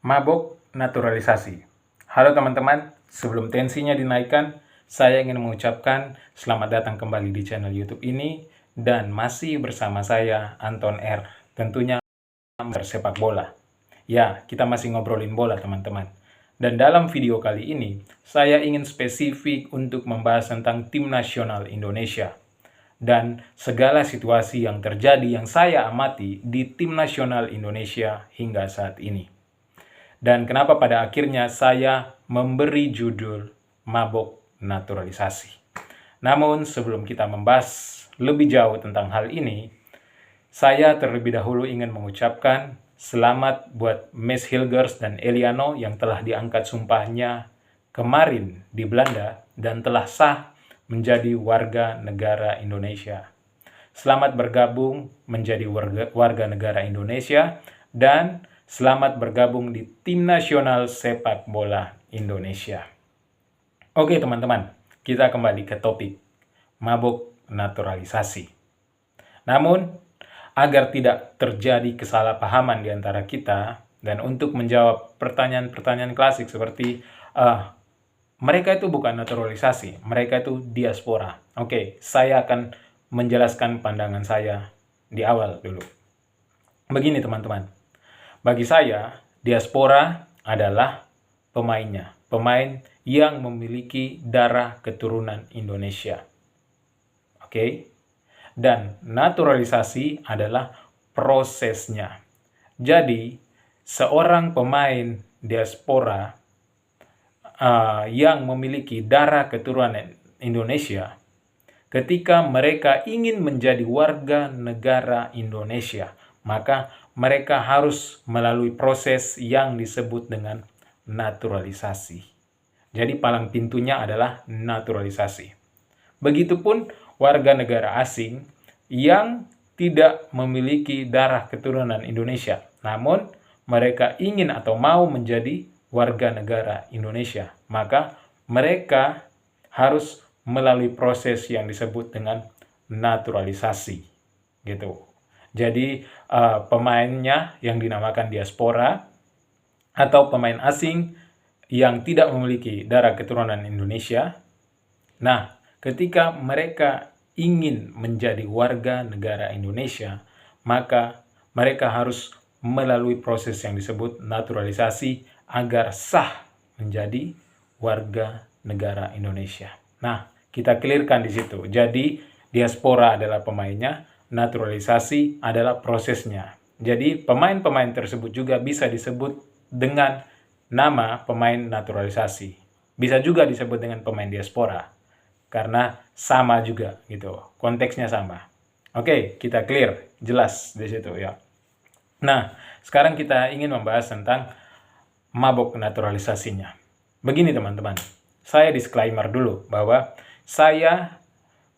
Mabok naturalisasi. Halo teman-teman, sebelum tensinya dinaikkan, saya ingin mengucapkan selamat datang kembali di channel YouTube ini dan masih bersama saya Anton R. Tentunya bersepak bola. Ya, kita masih ngobrolin bola teman-teman. Dan dalam video kali ini, saya ingin spesifik untuk membahas tentang tim nasional Indonesia dan segala situasi yang terjadi yang saya amati di tim nasional Indonesia hingga saat ini. Dan kenapa pada akhirnya saya memberi judul Mabok Naturalisasi. Namun sebelum kita membahas lebih jauh tentang hal ini, saya terlebih dahulu ingin mengucapkan selamat buat Miss Hilgers dan Eliano yang telah diangkat sumpahnya kemarin di Belanda dan telah sah menjadi warga negara Indonesia. Selamat bergabung menjadi warga negara Indonesia dan selamat bergabung di Tim Nasional Sepak Bola Indonesia. Oke teman-teman, kita kembali ke topik mabuk naturalisasi. Namun, agar tidak terjadi kesalahpahaman di antara kita, dan untuk menjawab pertanyaan-pertanyaan klasik seperti mereka itu bukan naturalisasi, mereka itu diaspora. Oke, saya akan menjelaskan pandangan saya di awal dulu. Begini teman-teman, bagi saya, diaspora adalah pemainnya. Pemain yang memiliki darah keturunan Indonesia. Oke? Dan naturalisasi adalah prosesnya. Jadi, seorang pemain diaspora yang memiliki darah keturunan Indonesia, ketika mereka ingin menjadi warga negara Indonesia, maka mereka harus melalui proses yang disebut dengan naturalisasi. Jadi palang pintunya adalah naturalisasi. Begitupun warga negara asing yang tidak memiliki darah keturunan Indonesia, namun mereka ingin atau mau menjadi warga negara Indonesia, maka mereka harus melalui proses yang disebut dengan naturalisasi, gitu. Jadi pemainnya yang dinamakan diaspora atau pemain asing yang tidak memiliki darah keturunan Indonesia. Nah, ketika mereka ingin menjadi warga negara Indonesia, maka mereka harus melalui proses yang disebut naturalisasi agar sah menjadi warga negara Indonesia. Nah, kita clearkan di situ. Jadi, diaspora adalah pemainnya, naturalisasi adalah prosesnya. Jadi, pemain-pemain tersebut juga bisa disebut dengan nama pemain naturalisasi. Bisa juga disebut dengan pemain diaspora. Karena sama juga gitu. Konteksnya sama. Oke, kita clear. Jelas di situ ya. Nah, sekarang kita ingin membahas tentang mabok naturalisasinya. Begini teman-teman. Saya disclaimer dulu bahwa saya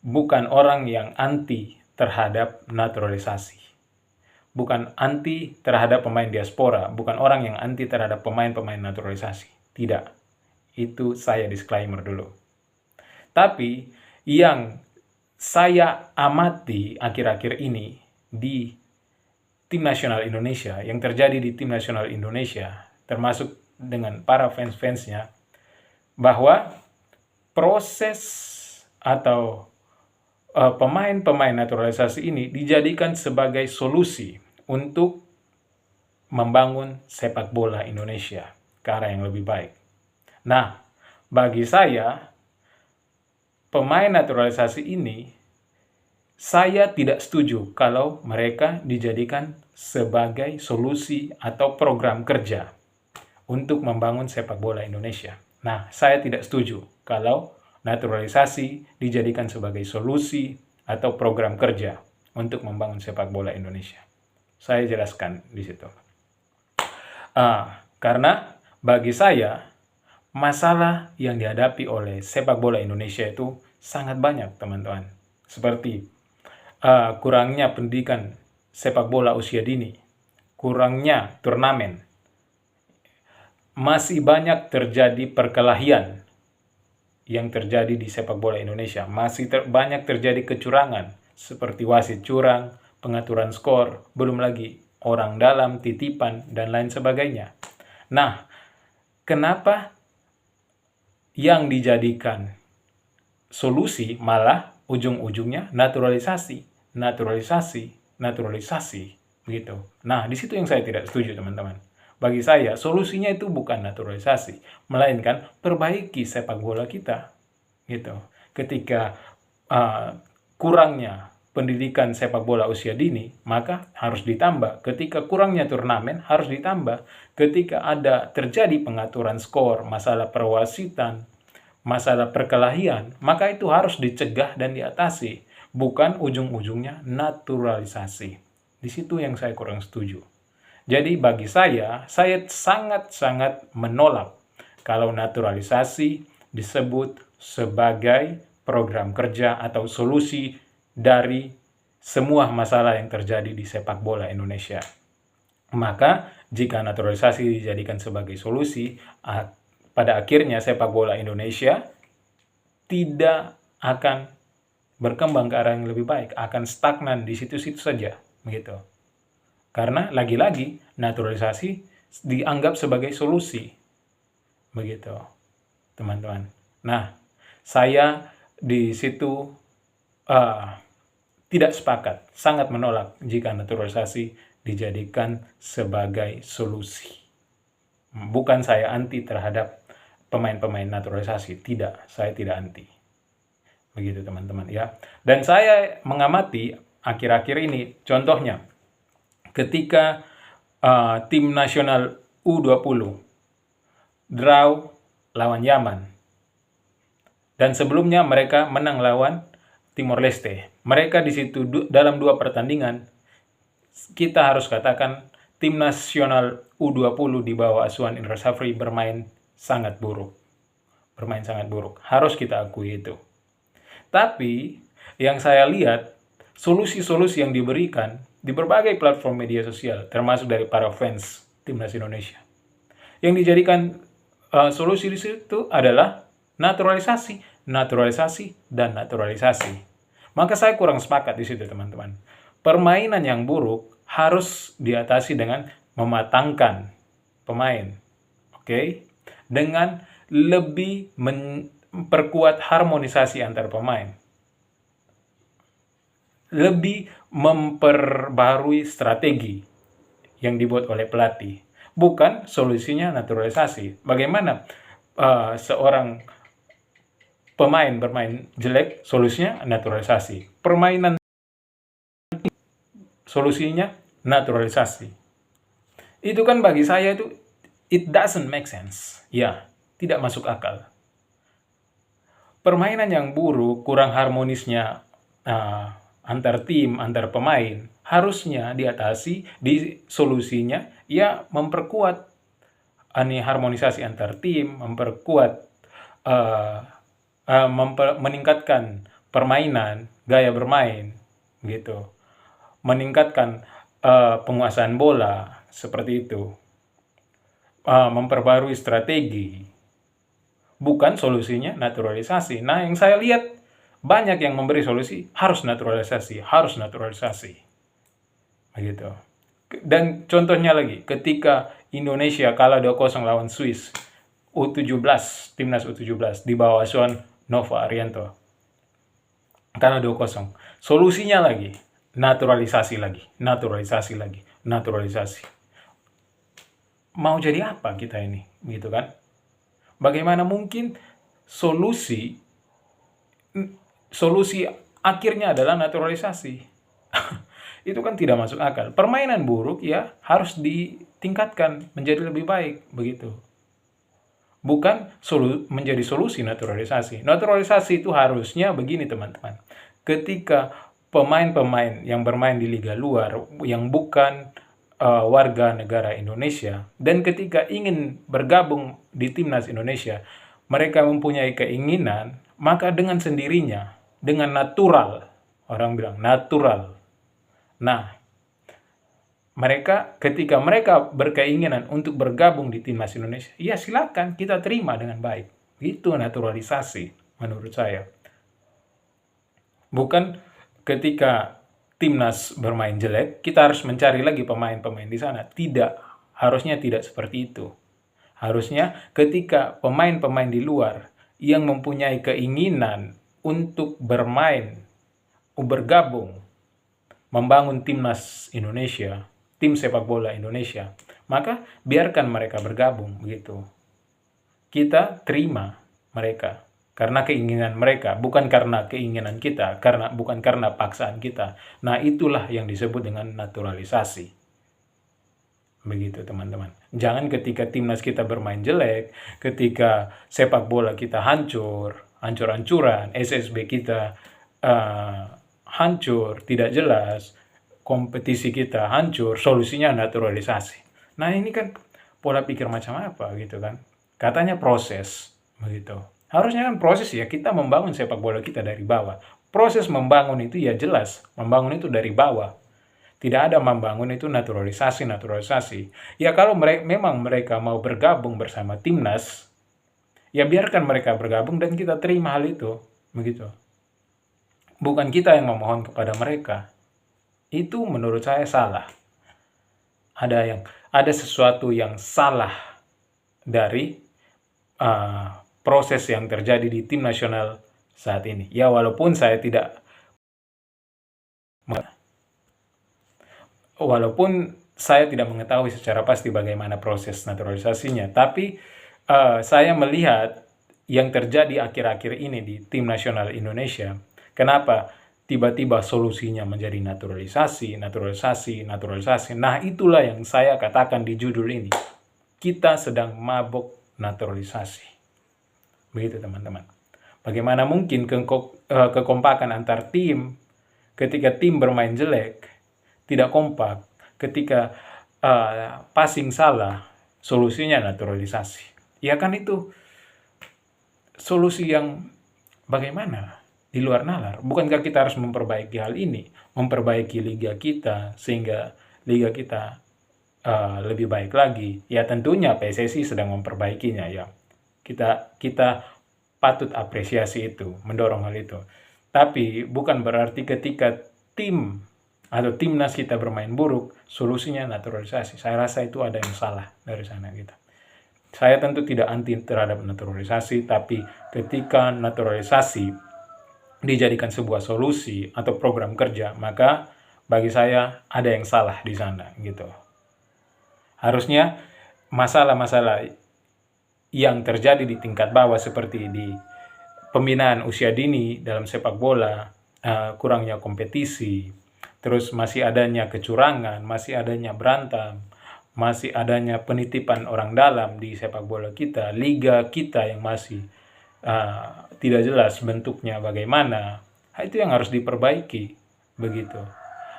bukan orang yang anti terhadap naturalisasi. Bukan anti terhadap pemain diaspora, bukan orang yang anti terhadap pemain-pemain naturalisasi. Tidak. Itu saya disclaimer dulu. Tapi yang saya amati akhir-akhir ini di Tim Nasional Indonesia, yang terjadi di Tim Nasional Indonesia, termasuk dengan para fans-fansnya, bahwa proses atau pemain-pemain naturalisasi ini dijadikan sebagai solusi untuk membangun sepak bola Indonesia ke arah yang lebih baik. Nah, bagi saya, pemain naturalisasi ini, saya tidak setuju kalau mereka dijadikan sebagai solusi atau program kerja untuk membangun sepak bola Indonesia. Nah, saya tidak setuju kalau naturalisasi dijadikan sebagai solusi atau program kerja untuk membangun sepak bola Indonesia. Saya jelaskan di situ. Karena bagi saya, masalah yang dihadapi oleh sepak bola Indonesia itu sangat banyak, teman-teman. Seperti kurangnya pendidikan sepak bola usia dini, kurangnya turnamen, masih banyak terjadi perkelahian yang terjadi di sepak bola Indonesia. Masih banyak terjadi kecurangan, seperti wasit curang, pengaturan skor, belum lagi orang dalam, titipan, dan lain sebagainya. Nah, kenapa yang dijadikan solusi malah ujung-ujungnya naturalisasi, begitu. Nah, di situ yang saya tidak setuju, teman-teman. Bagi saya, solusinya itu bukan naturalisasi, melainkan perbaiki sepak bola kita, gitu. Ketika kurangnya pendidikan sepak bola usia dini, maka harus ditambah. Ketika kurangnya turnamen, harus ditambah. Ketika ada terjadi pengaturan skor, masalah perwasitan, masalah perkelahian, maka itu harus dicegah dan diatasi, bukan ujung-ujungnya naturalisasi. Di situ yang saya kurang setuju. Jadi bagi saya sangat-sangat menolak kalau naturalisasi disebut sebagai program kerja atau solusi dari semua masalah yang terjadi di sepak bola Indonesia. Maka jika naturalisasi dijadikan sebagai solusi, pada akhirnya sepak bola Indonesia tidak akan berkembang ke arah yang lebih baik, akan stagnan di situ-situ saja, begitu. Karena lagi-lagi naturalisasi dianggap sebagai solusi, begitu, teman-teman. Nah, saya di situ tidak sepakat, sangat menolak jika naturalisasi dijadikan sebagai solusi. Bukan saya anti terhadap pemain-pemain naturalisasi, tidak, saya tidak anti. Begitu, teman-teman, ya. Dan saya mengamati akhir-akhir ini, contohnya ketika tim nasional U20 draw lawan Yaman, dan sebelumnya mereka menang lawan Timor Leste. Mereka di situ dalam 2 pertandingan, kita harus katakan tim nasional U20 di bawah asuhan Indra Safri bermain sangat buruk. Harus kita akui itu. Tapi yang saya lihat, solusi-solusi yang diberikan di berbagai platform media sosial, termasuk dari para fans Timnas Indonesia, yang dijadikan solusi di situ adalah naturalisasi. Maka saya kurang sepakat di situ, teman-teman. Permainan yang buruk harus diatasi dengan mematangkan pemain, oke? Dengan lebih memperkuat harmonisasi antar pemain, lebih memperbarui strategi yang dibuat oleh pelatih. Bukan solusinya naturalisasi. Bagaimana seorang pemain bermain jelek, solusinya naturalisasi. Permainan solusinya naturalisasi. Itu kan bagi saya itu it doesn't make sense. Ya, tidak masuk akal. Permainan yang buruk, kurang harmonisnya antar tim, antar pemain, harusnya diatasi, di solusinya ya memperkuat harmonisasi antar tim, memperkuat meningkatkan permainan, gaya bermain, gitu. Meningkatkan penguasaan bola, seperti itu. Memperbarui strategi. Bukan solusinya naturalisasi. Nah, yang saya lihat banyak yang memberi solusi harus naturalisasi. Begitu. Dan contohnya lagi, ketika Indonesia kalah 2-0 lawan Swiss, U17, timnas U17 di bawah asuhan Nova Arianto. Karena 2-0. Solusinya lagi, naturalisasi. Mau jadi apa kita ini? Gitu kan? Bagaimana mungkin solusi akhirnya adalah naturalisasi? Itu kan tidak masuk akal. Permainan buruk ya harus ditingkatkan menjadi lebih baik, begitu. Bukan menjadi solusi naturalisasi. Naturalisasi itu harusnya begini, teman-teman. Ketika pemain-pemain yang bermain di liga luar yang bukan warga negara Indonesia, dan ketika ingin bergabung di Timnas Indonesia, mereka mempunyai keinginan, maka dengan sendirinya, dengan natural, orang bilang natural. Nah, ketika mereka berkeinginan untuk bergabung di Timnas Indonesia, ya silakan, kita terima dengan baik. Itu naturalisasi menurut saya. Bukan ketika Timnas bermain jelek, kita harus mencari lagi pemain-pemain di sana. Tidak, harusnya tidak seperti itu. Harusnya ketika pemain-pemain di luar yang mempunyai keinginan untuk bergabung, membangun timnas Indonesia, tim sepak bola Indonesia, maka biarkan mereka bergabung begitu. Kita terima mereka karena keinginan mereka, bukan karena keinginan kita, bukan karena paksaan kita. Nah, itulah yang disebut dengan naturalisasi. Begitu teman-teman. Jangan ketika timnas kita bermain jelek, ketika sepak bola kita hancur-hancuran, SSB kita hancur, tidak jelas, kompetisi kita hancur, solusinya naturalisasi. Nah, ini kan pola pikir macam apa gitu kan. Katanya proses, begitu. Harusnya kan proses ya, kita membangun sepak bola kita dari bawah. Proses membangun itu ya jelas, membangun itu dari bawah. Tidak ada membangun itu naturalisasi. Ya kalau memang mereka mau bergabung bersama timnas, ya biarkan mereka bergabung dan kita terima hal itu, begitu. Bukan kita yang memohon kepada mereka. Itu menurut saya salah. Ada sesuatu yang salah dari proses yang terjadi di tim nasional saat ini. Ya walaupun saya tidak mengetahui secara pasti bagaimana proses naturalisasinya, tapi saya melihat yang terjadi akhir-akhir ini di tim nasional Indonesia, kenapa tiba-tiba solusinya menjadi naturalisasi. Nah, itulah yang saya katakan di judul ini. Kita sedang mabuk naturalisasi. Begitu teman-teman. Bagaimana mungkin kekompakan antar tim ketika tim bermain jelek, tidak kompak, ketika passing salah, solusinya naturalisasi. Ya kan itu solusi yang bagaimana? Di luar nalar. Bukankah kita harus memperbaiki hal ini? Memperbaiki liga kita, sehingga liga kita lebih baik lagi. Ya tentunya PSSI sedang memperbaikinya ya. Kita patut apresiasi itu, mendorong hal itu. Tapi bukan berarti ketika tim atau timnas kita bermain buruk, solusinya naturalisasi. Saya rasa itu ada yang salah dari sana gitu. Saya tentu tidak anti terhadap naturalisasi, tapi ketika naturalisasi dijadikan sebuah solusi atau program kerja, maka bagi saya ada yang salah di sana gitu. Harusnya masalah-masalah yang terjadi di tingkat bawah seperti di pembinaan usia dini dalam sepak bola, kurangnya kompetisi, terus masih adanya kecurangan, masih adanya berantem, masih adanya penitipan orang dalam di sepak bola kita, liga kita yang masih tidak jelas bentuknya bagaimana, itu yang harus diperbaiki, begitu.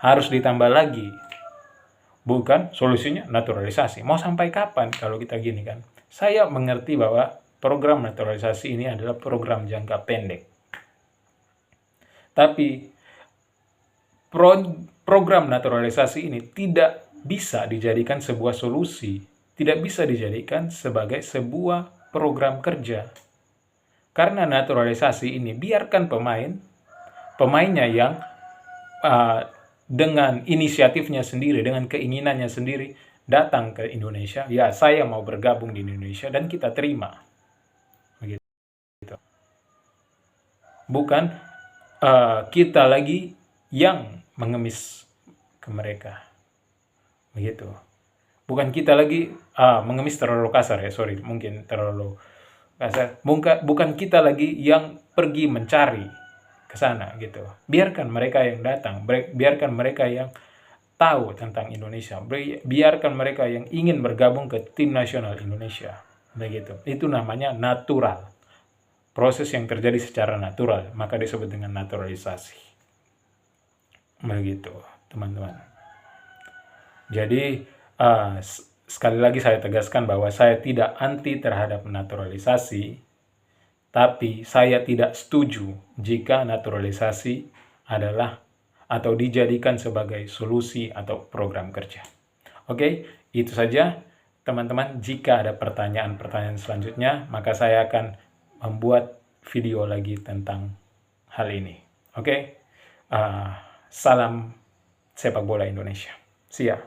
Harus ditambah lagi, bukan solusinya naturalisasi. Mau sampai kapan kalau kita gini kan? Saya mengerti bahwa program naturalisasi ini adalah program jangka pendek. Tapi program naturalisasi ini tidak bisa dijadikan sebuah solusi, tidak bisa dijadikan sebagai sebuah program kerja. Karena naturalisasi ini biarkan pemainnya yang dengan inisiatifnya sendiri, dengan keinginannya sendiri datang ke Indonesia. Ya, saya mau bergabung di Indonesia dan kita terima. Begitu. Bukan kita lagi yang mengemis ke mereka. Begitu. Bukan kita lagi mengemis terlalu kasar ya, mungkin terlalu kasar. Bukan kita lagi yang pergi mencari ke sana gitu. Biarkan mereka yang datang, biarkan mereka yang tahu tentang Indonesia, biarkan mereka yang ingin bergabung ke tim nasional Indonesia. Begitu. Itu namanya natural. Proses yang terjadi secara natural, maka disebut dengan naturalisasi. Begitu, teman-teman. Jadi sekali lagi saya tegaskan bahwa saya tidak anti terhadap naturalisasi, tapi saya tidak setuju jika naturalisasi adalah atau dijadikan sebagai solusi atau program kerja. Oke, itu saja teman-teman. Jika ada pertanyaan-pertanyaan selanjutnya, maka saya akan membuat video lagi tentang hal ini. Oke, salam sepak bola Indonesia. See ya.